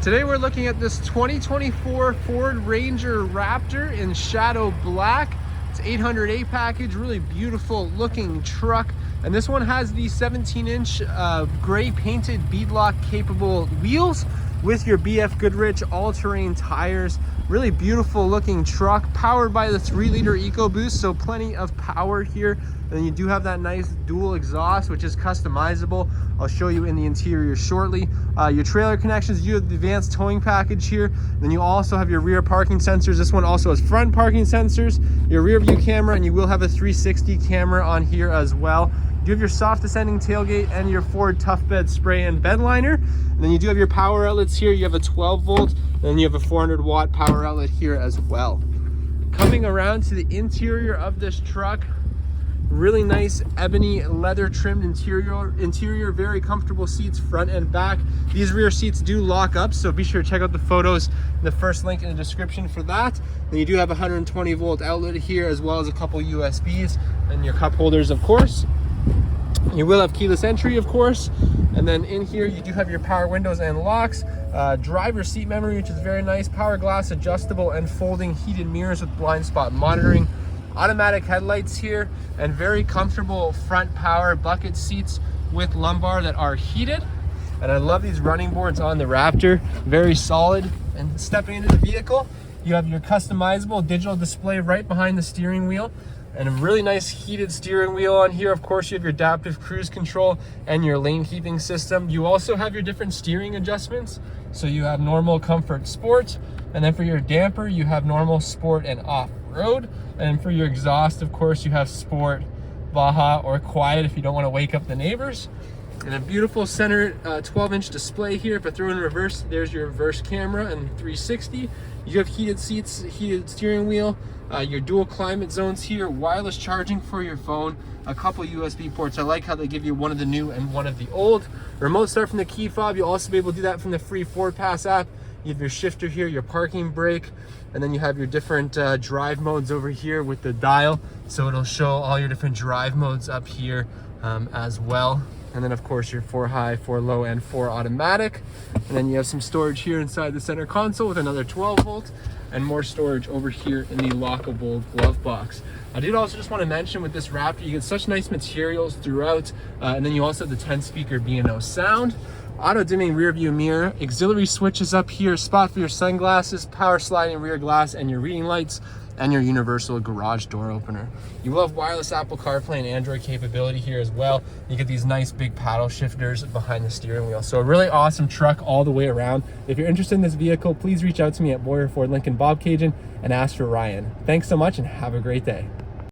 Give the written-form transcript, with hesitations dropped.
Today we're looking at this 2024 Ford Ranger Raptor in Shadow Black. It's 800A package, really beautiful looking truck. And this one has the 17-inch gray painted beadlock capable wheels with your BF Goodrich all-terrain tires. Really beautiful looking truck, powered by the 3-liter EcoBoost, so plenty of power here. And then you do have that nice dual exhaust, which is customizable. I'll show you in the interior shortly. Your trailer connections, you have the advanced towing package here. Then you also have your rear parking sensors. This one also has front parking sensors, your rear view camera, and you will have a 360 camera on here as well. You have your soft descending tailgate and your Ford ToughBed spray and bed liner. And then you do have your power outlets here. You have a 12 volt, and then you have a 400 watt power outlet here as well. Coming around to the interior of this truck, really nice ebony leather trimmed interior, very comfortable seats front and back. These rear seats do lock up, so be sure to check out the photos in the first link in the description for that. Then you do have a 120 volt outlet here, as well as a couple USBs and your cup holders, of course. You will have keyless entry, of course. And then in here you do have your power windows and locks, driver seat memory, which is very nice, power glass adjustable and folding heated mirrors with blind spot monitoring, automatic headlights here, and very comfortable front power bucket seats with lumbar that are heated. And I love these running boards on the Raptor, very solid. And stepping into the vehicle, you have your customizable digital display right behind the steering wheel, and a really nice heated steering wheel on here. Of course, you have your adaptive cruise control and your lane keeping system. You also have your different steering adjustments. So you have normal, comfort, sport. And then for your damper, you have normal, sport, and off-road. And for your exhaust, of course, you have sport, Baja, or quiet if you don't want to wake up the neighbors. And a beautiful center 12-inch display here. If I throw in reverse, there's your reverse camera and 360. You have heated seats, heated steering wheel, your dual climate zones here, wireless charging for your phone, a couple USB ports. I like how they give you one of the new and one of the old. Remote start from the key fob. You'll also be able to do that from the free Ford Pass app. You have your shifter here, your parking brake, and then you have your different drive modes over here with the dial. So it'll show all your different drive modes up here as well. And then of course your 4 high, 4 low, and 4 automatic. And then you have some storage here inside the center console with another 12 volt and more storage over here in the lockable glove box. I did also just want to mention with this Raptor, you get such nice materials throughout. And then you also have the 10-speaker B&O sound, auto dimming rear view mirror, auxiliary switches up here, spot for your sunglasses, power sliding rear glass, and your reading lights, and your universal garage door opener. You will have wireless Apple CarPlay and Android capability here as well. You get these nice big paddle shifters behind the steering wheel. So a really awesome truck all the way around. If you're interested in this vehicle, please reach out to me at Boyer Ford Lincoln Bobcaygeon and ask for Ryan. Thanks so much and have a great day.